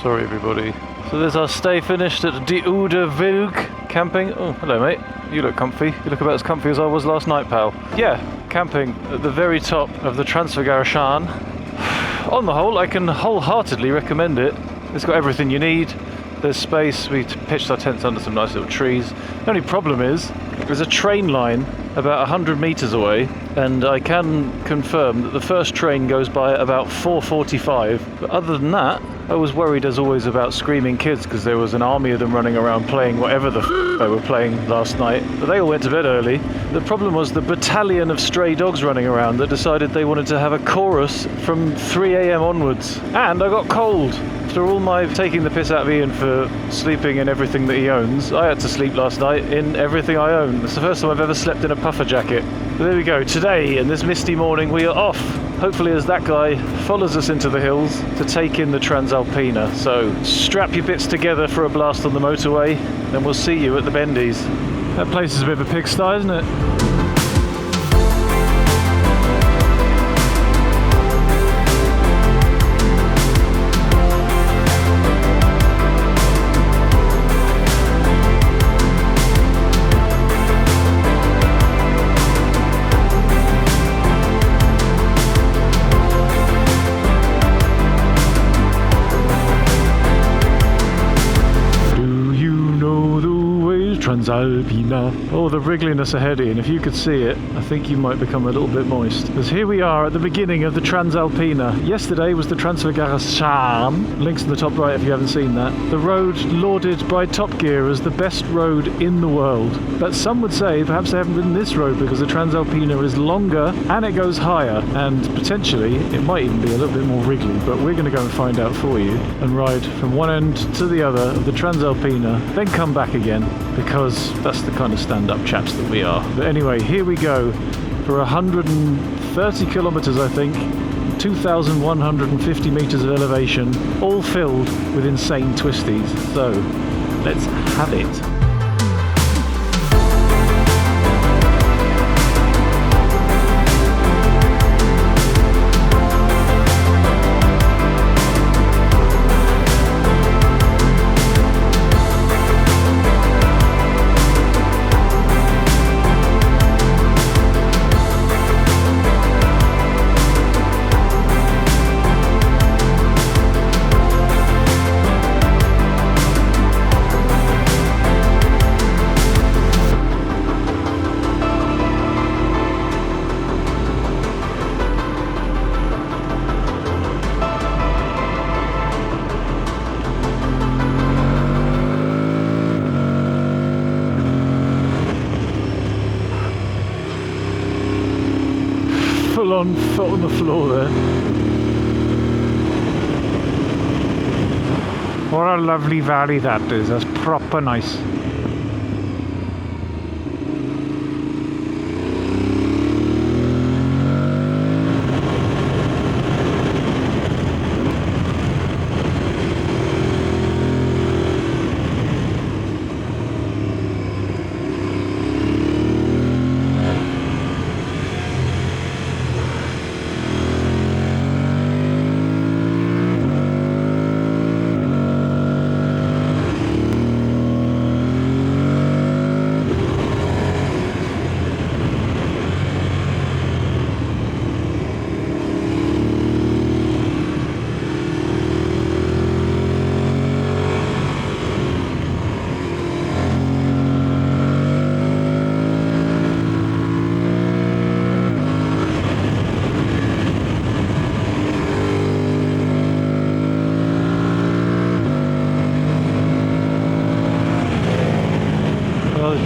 Sorry everybody. So there's our stay finished at De Oude Wilg camping. Oh, hello mate. You look comfy. You look about as comfy as I was last night, pal. Yeah, camping at the very top of the Transfagarasan. On the whole, I can wholeheartedly recommend it. It's got everything you need. There's space. We pitched our tents under some nice little trees. The only problem is there's a train line about 100 metres away, and I can confirm that the first train goes by at about 4:45. But other than that, I was worried as always about screaming kids because there was an army of them running around playing whatever the they were playing last night. But they all went to bed early. The problem was the battalion of stray dogs running around that decided they wanted to have a chorus from 3 a.m. onwards. And I got cold. After all my taking the piss out of Ian for sleeping in everything that he owns, I had to sleep last night in everything I own. It's the first time I've ever slept in a puffer jacket. But there we go. Today, in this misty morning, we are off. Hopefully as that guy follows us into the hills to take in the Transalpina. So strap your bits together for a blast on the motorway, and we'll see you at the Bendies. That place is a bit of a pigsty, isn't it? Transalpina. Oh, the wriggliness ahead, Ian. If you could see it, I think you might become a little bit moist. Because here we are at the beginning of the Transalpina. Yesterday was the Transfagarasan. Links in the top right if you haven't seen that. The road lauded by Top Gear as the best road in the world. But some would say perhaps they haven't ridden this road because the Transalpina is longer and it goes higher. And potentially it might even be a little bit more wriggly. But we're going to go and find out for you and ride from one end to the other of the Transalpina, then come back again, because that's the kind of stand-up chaps that we are. But anyway, here we go for 130 kilometers, I think, 2,150 meters of elevation, all filled with insane twisties. So let's have it. Full-on foot on the floor there. What a lovely valley that is. That's proper nice.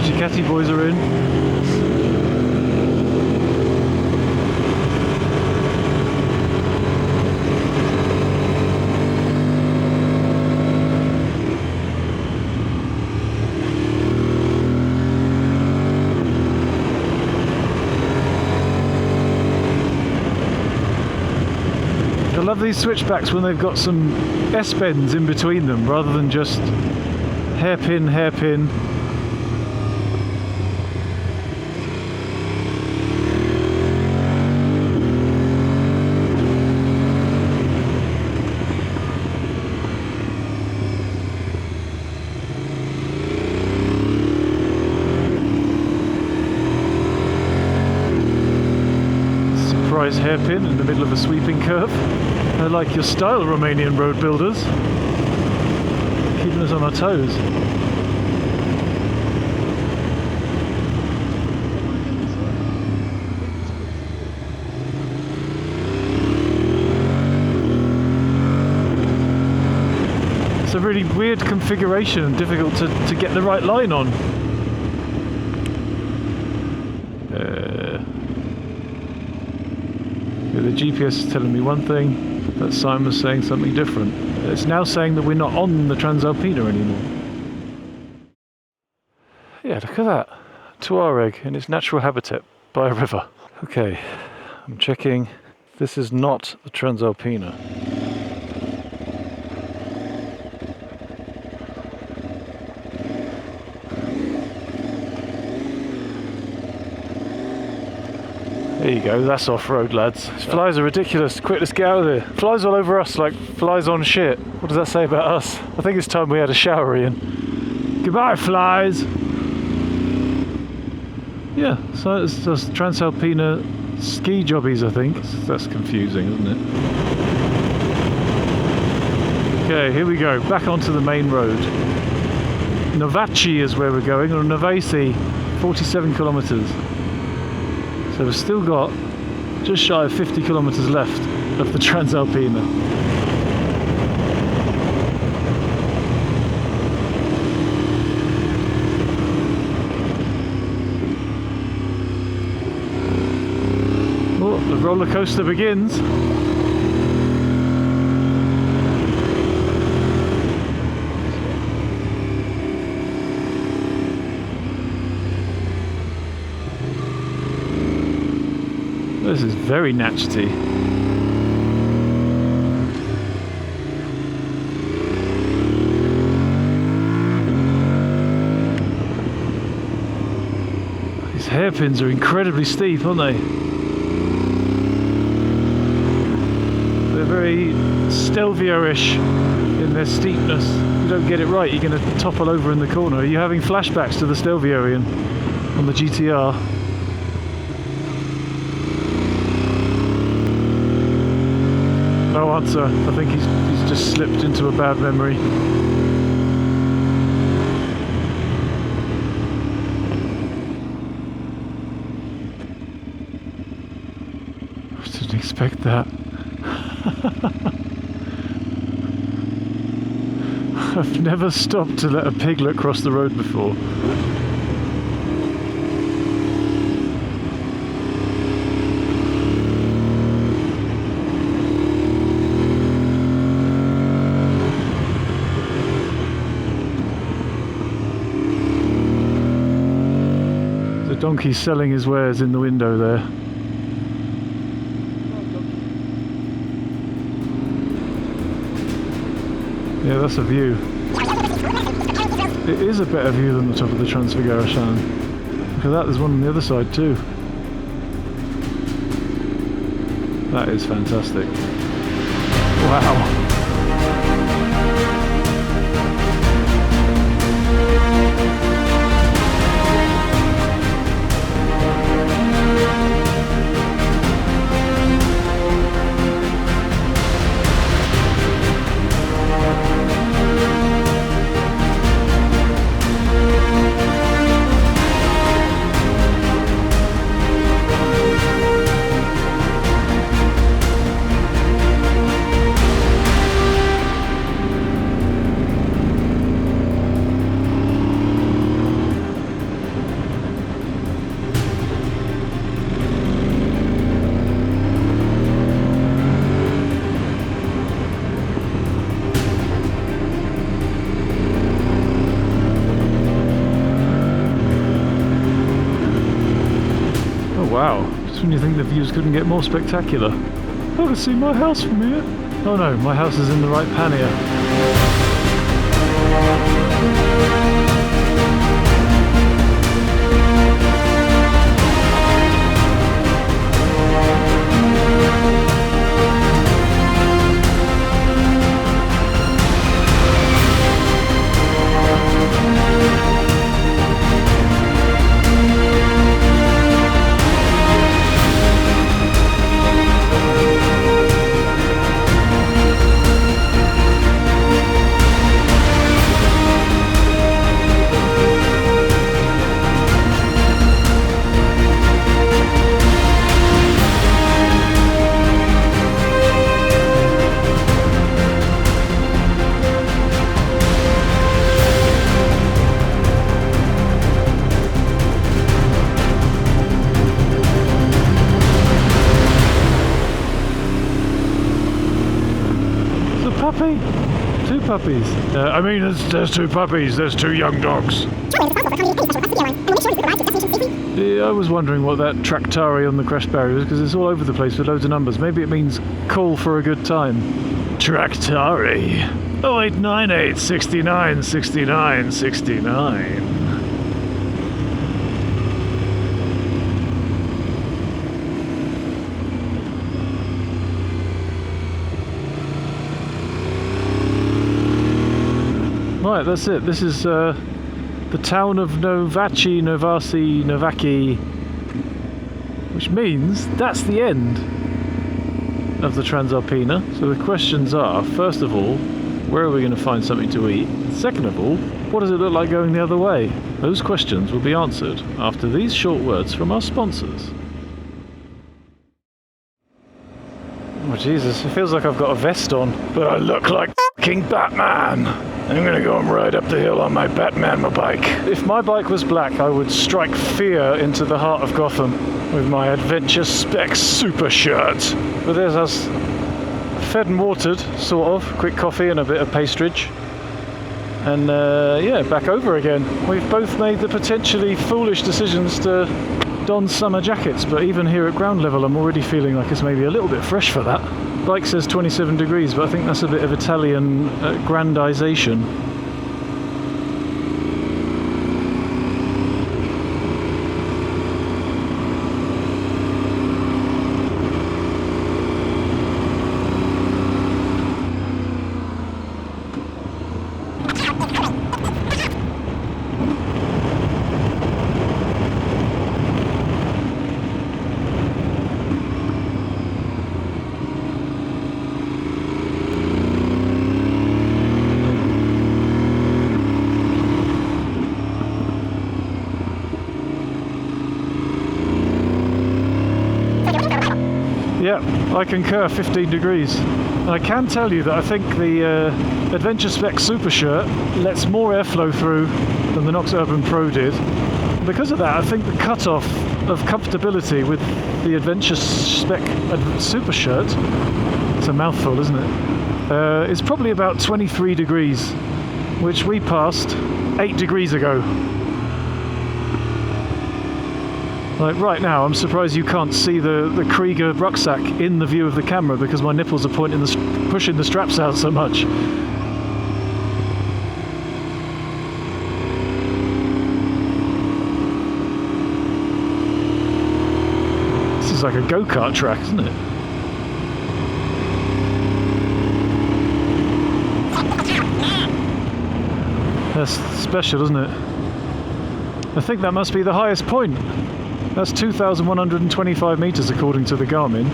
Ducati boys are in. I love these switchbacks when they've got some S-bends in between them rather than just hairpin, hairpin. surprise hairpin in the middle of a sweeping curve. I like your style, Romanian road builders. Keeping us on our toes. It's a really weird configuration and difficult to get the right line on. The GPS is telling me one thing, that sign was saying something different. It's now saying that we're not on the Transalpina anymore. Yeah, look at that. Tuareg in its natural habitat by a river. Okay, I'm checking. This is not the Transalpina. There you go, that's off-road, lads. These flies are ridiculous. Quick, let's get out of here. Flies all over us like flies on shit. What does that say about us? I think it's time we had a shower, Ian. Goodbye, flies! Yeah, so it's just Transalpina ski jobbies, I think. That's confusing, isn't it? Okay, here we go. Back onto the main road. Novaci is where we're going, or Novaci, 47 kilometres. So we've still got just shy of 50 kilometres left of the Transalpina. Oh, the roller coaster begins. This is very natchety. These hairpins are incredibly steep, aren't they? They're very Stelvio-ish in their steepness. If you don't get it right, you're going to topple over in the corner. Are you having flashbacks to the Stelvio on the GTR? No answer. I think he's just slipped into a bad memory. I didn't expect that. I've never stopped to let a piglet cross the road before. Donkey's selling his wares in the window there. Yeah, that's a view. It is a better view than the top of the Transfagarasan. Look at that, there's one on the other side too. That is fantastic. Wow. Wow, just when you think the views couldn't get more spectacular. I can see my house from here. Oh no, my house is in the right pan here. puppy? 2 puppies. I mean, there's 2 puppies. There's 2 young dogs. Yeah, I was wondering what that Tractari on the crash barrier is, because it's all over the place with loads of numbers. Maybe it means call for a good time. Tractari. 0898 69 69 69. Right, that's it. This is the town of Novaki, which means that's the end of the Transalpina. So the questions are, first of all, where are we going to find something to eat? Second of all, what does it look like going the other way? Those questions will be answered after these short words from our sponsors. Oh Jesus, it feels like I've got a vest on, but I look like King Batman. I'm gonna go and ride up the hill on my Batman bike. If my bike was black, I would strike fear into the heart of Gotham with my Adventure Spec Super shirt. But there's us, fed and watered, sort of. Quick coffee and a bit of pastridge. And yeah, back over again. We've both made the potentially foolish decisions to don summer jackets, but even here at ground level I'm already feeling like it's maybe a little bit fresh for that. Bike says 27 degrees, but I think that's a bit of Italian grandization. Yeah, I concur, 15 degrees. And I can tell you that I think the Adventure Spec Super Shirt lets more airflow through than the Nox Urban Pro did. Because of that, I think the cutoff of comfortability with the Adventure Spec Super Shirt, it's a mouthful, isn't it? Is probably about 23 degrees, which we passed 8 degrees ago. Like right now, I'm surprised you can't see the Krieger rucksack in the view of the camera because my nipples are pushing the straps out so much. This is like a go-kart track, isn't it? That's special, isn't it? I think that must be the highest point. That's 2,125 metres according to the Garmin.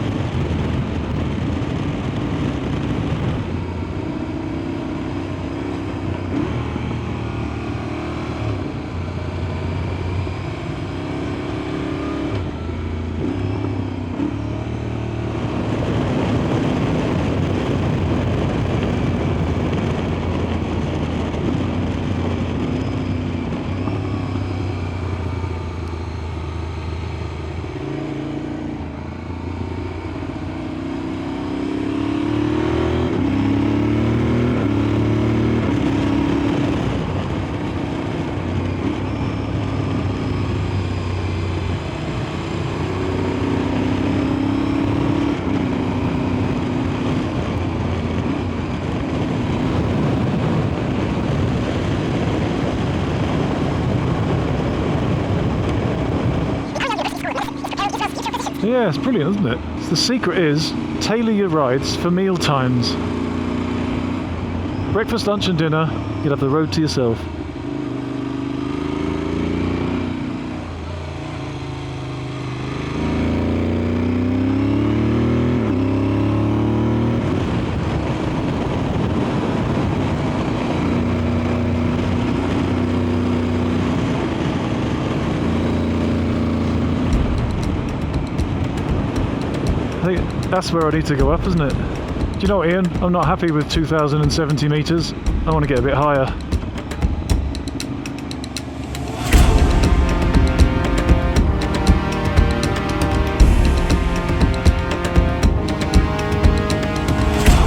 Yeah, it's brilliant, isn't it? So the secret is, tailor your rides for meal times. Breakfast, lunch and dinner, you'll have the road to yourself. I think that's where I need to go up, isn't it? Do you know what, Ian? I'm not happy with 2,070 metres. I want to get a bit higher.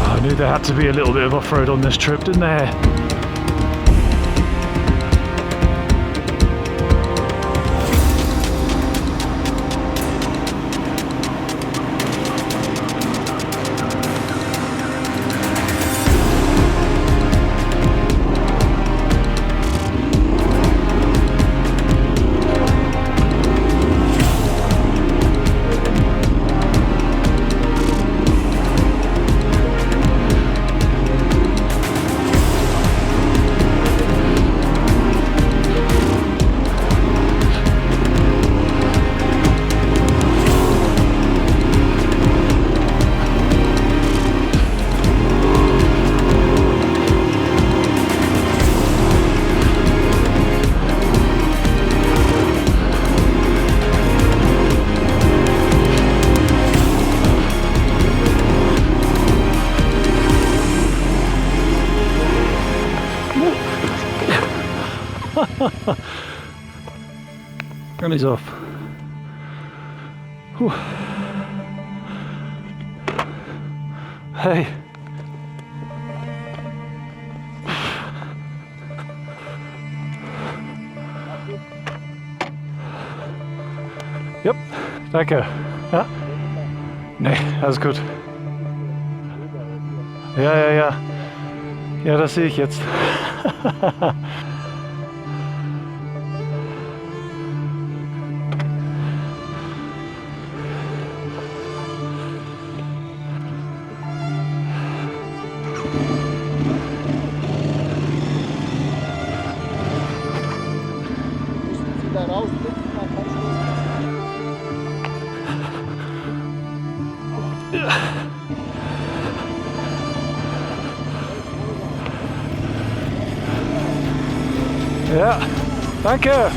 I Knew there had to be a little bit of off-road on this trip, didn't there? And he's off. Whew. Hey. Yep, danke. Ja? Nee, alles gut. Ja. Ja, das sehe ich jetzt. Ja, danke.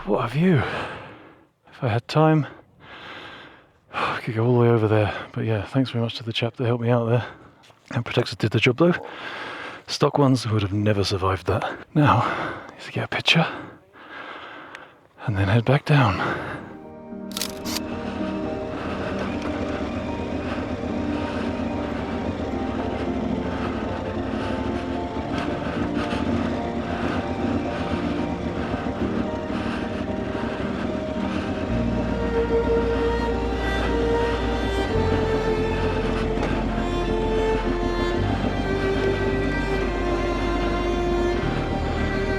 What a view. If I had time, I could go all the way over there. But yeah, thanks very much to the chap that helped me out there. And Protectors did the job though. Stock ones would have never survived that. Now, is to get a picture and then head back down.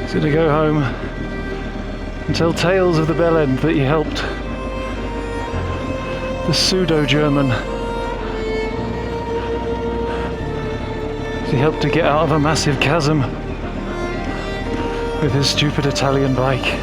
So to go home and tell tales of the bell end that he helped the pseudo-German. He helped to get out of a massive chasm with his stupid Italian bike.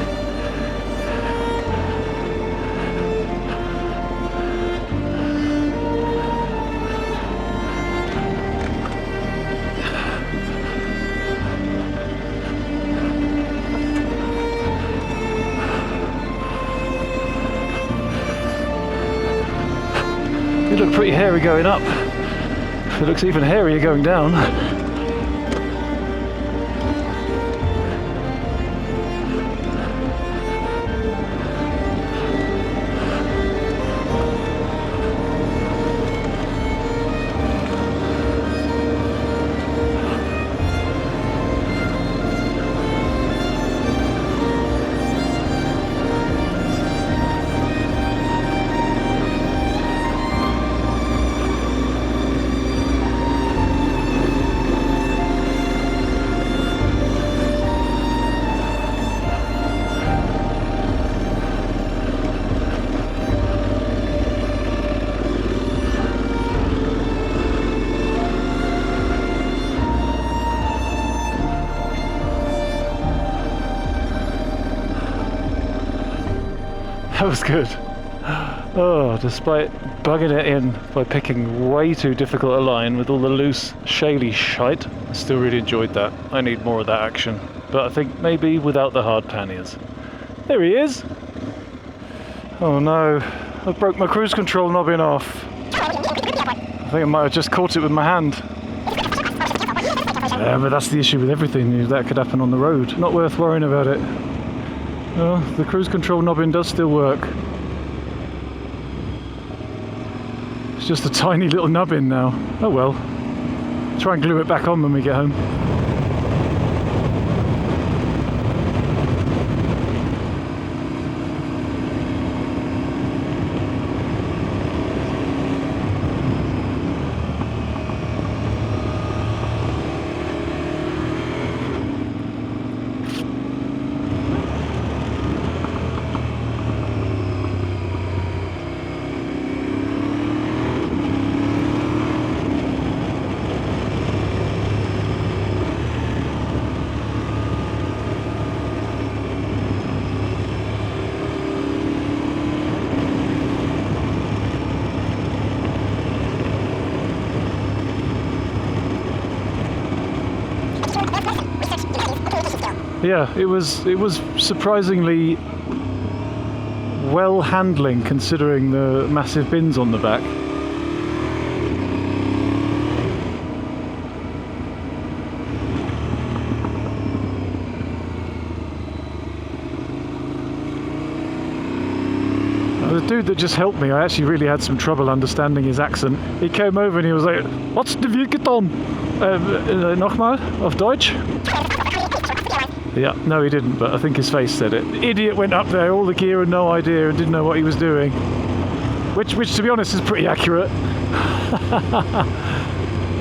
It looked pretty hairy going up. It looks even hairier going down. That was good. Oh, despite bugging it in by picking way too difficult a line with all the loose, shaly shite, I still really enjoyed that. I need more of that action. But I think maybe without the hard panniers. There he is! Oh no, I broke my cruise control knobbing off. I think I might have just caught it with my hand. Yeah, but that's the issue with everything, that could happen on the road. Not worth worrying about it. Well, the cruise control knobbing does still work. It's just a tiny little nubbin now. Oh well. Try and glue it back on when we get home. Yeah, it was surprisingly well handling considering the massive bins on the back. The dude that just helped me, I actually really had some trouble understanding his accent. He came over and he was like, "What's the Weg getan?" Nochmal, auf Deutsch? Yeah, no he didn't, but I think his face said it. The idiot went up there, all the gear and no idea, and didn't know what he was doing. Which to be honest is pretty accurate.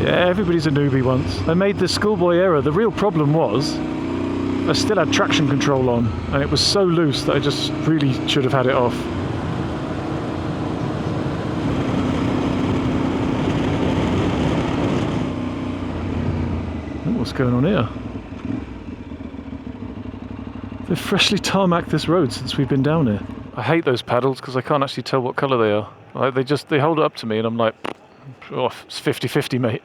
Yeah, everybody's a newbie once. I made this schoolboy error. The real problem was, I still had traction control on, and it was so loose that I just really should have had it off. What's going on here? They've freshly tarmacked this road since we've been down here. I hate those paddles because I can't actually tell what colour they are. Like they hold it up to me and I'm like, oh, it's 50-50, mate.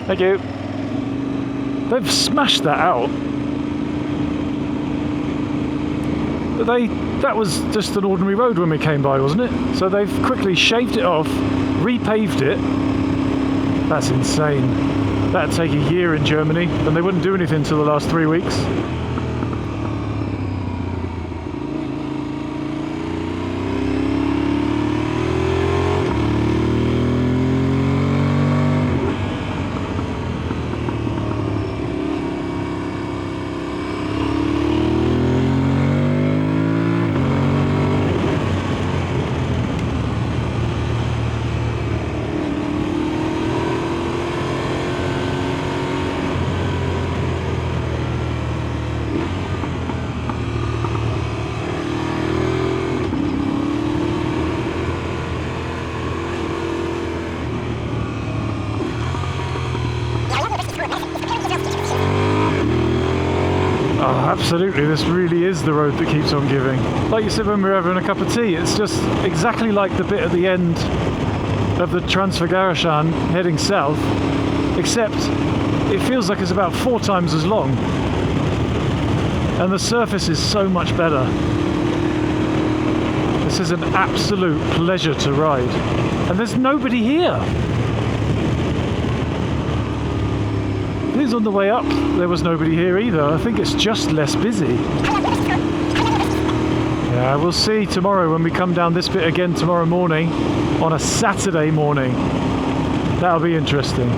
Thank you. They've smashed that out. But that was just an ordinary road when we came by, wasn't it? So they've quickly shaved it off, repaved it. That's insane. That'd take a year in Germany, and they wouldn't do anything until the last 3 weeks. Absolutely, this really is the road that keeps on giving. Like you said when we were having a cup of tea, it's just exactly like the bit at the end of the Transfagarasan heading south, except it feels like it's about 4 times as long. And the surface is so much better. This is an absolute pleasure to ride. And there's nobody here. On the way up there was nobody here either. I think it's just less busy. Yeah, we'll see tomorrow when we come down this bit again tomorrow morning on a Saturday morning. That'll be interesting.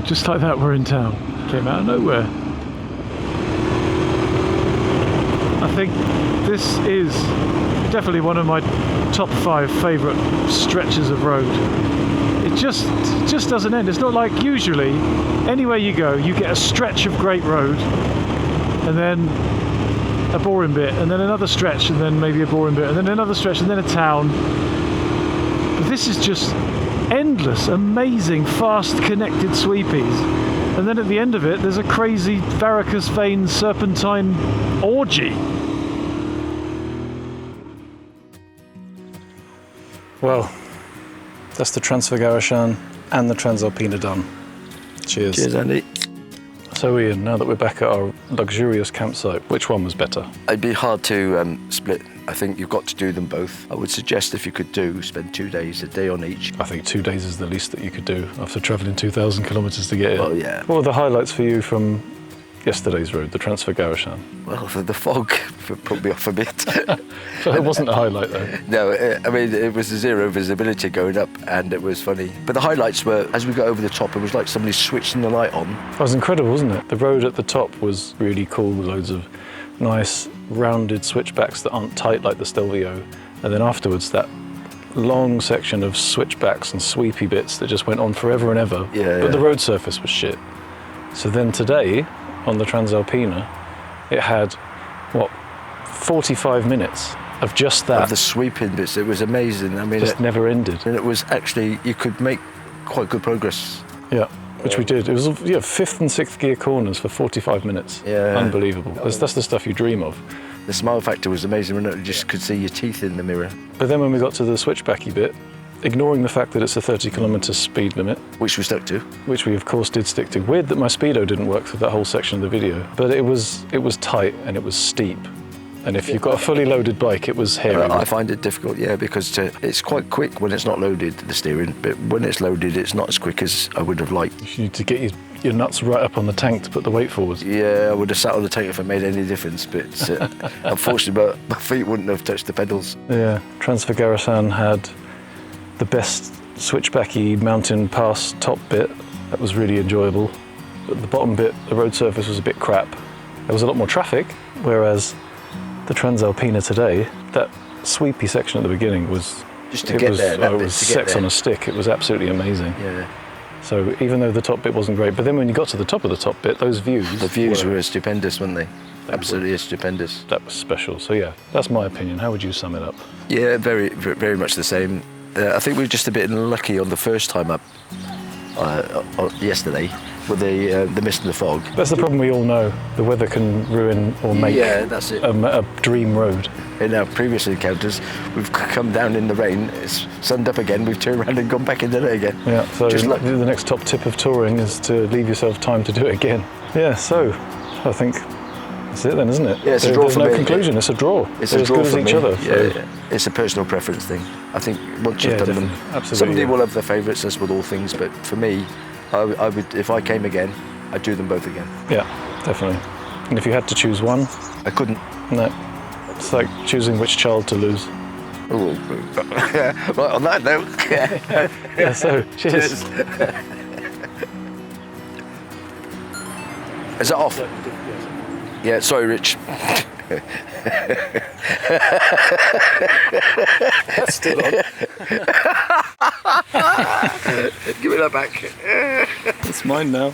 just like that, we're in town. Came out of nowhere. I think this is definitely one of my top 5 favourite stretches of road. It just doesn't end. It's not like usually anywhere you go you get a stretch of great road and then a boring bit and then another stretch and then maybe a boring bit and then another stretch and then a town. But this is just endless, amazing, fast connected sweepies, and then at the end of it there's a crazy varicose vein serpentine orgy. Well, that's the Transfagarasan and the Transalpina done. Cheers. Cheers, Andy. So Ian, now that we're back at our luxurious campsite, which one was better? It'd be hard to split. I think you've got to do them both. I would suggest if you could spend 2 days, a day on each. I think 2 days is the least that you could do after travelling 2,000 kilometres to get here. Well, yeah. What were the highlights for you from yesterday's road, the Transfagarasan? Well, the fog put me off a bit. So it wasn't a highlight though. No, I mean, it was zero visibility going up and it was funny. But the highlights were, as we got over the top, it was like somebody switching the light on. That was incredible, wasn't it? The road at the top was really cool, loads of nice rounded switchbacks that aren't tight like the Stelvio. And then afterwards, that long section of switchbacks and sweepy bits that just went on forever and ever. Yeah, but the road surface was shit. So then today, on the Transalpina, it had, what, 45 minutes of just that. Of the sweeping bits, it was amazing. I mean, just never ended. And it was actually, you could make quite good progress. Yeah, which we did. It was 5th and 6th gear corners for 45 minutes. Yeah. Unbelievable. That's the stuff you dream of. The smile factor was amazing, when you just could see your teeth in the mirror. But then when we got to the switchbacky bit, ignoring the fact that it's a 30-kilometre speed limit, which we stuck to. Which we of course did stick to. Weird that my speedo didn't work for that whole section of the video, but it was tight and it was steep. And if you've got a fully loaded bike, it was hairy. I find it difficult, yeah, because it's quite quick when it's not loaded, the steering, but when it's loaded, it's not as quick as I would have liked. You need to get your nuts right up on the tank to put the weight forwards. Yeah, I would have sat on the tank if it made any difference, but unfortunately, my feet wouldn't have touched the pedals. Yeah, Transfagarasan had the best switchbacky mountain pass top bit. That was really enjoyable. But the bottom bit, the road surface was a bit crap. There was a lot more traffic, whereas the Transalpina today, that sweepy section at the beginning was just to get there. It was sex on a stick. It was absolutely amazing. Yeah. So even though the top bit wasn't great, but then when you got to the top of the top bit, those views. The views were stupendous, weren't they? Absolutely stupendous. That was special. So yeah, that's my opinion. How would you sum it up? Yeah, very, very much the same. I think we were just a bit unlucky on the first time up yesterday with the mist and the fog. That's the problem we all know. The weather can ruin or make that's it. A dream road. In our previous encounters, we've come down in the rain, it's sunned up again, we've turned around and gone back into there again. Yeah, so the next top tip of touring is to leave yourself time to do it again. Yeah, so I think that's it then, isn't it? Yeah, it's a draw There's for no me. conclusion, it's a draw. It's They're a as draw good as for each me. other. So. Yeah. It's a personal preference thing. I think once you've done them, absolutely. somebody will have their favourites, as with all things, but for me, I would, if I came again, I'd do them both again. Yeah, definitely. And if you had to choose one? I couldn't. No. It's like choosing which child to lose. Ooh. Right, on that note. Yeah, so, cheers. Is that off? Yeah, sorry, Rich. That's still on. Give me that back. It's mine now.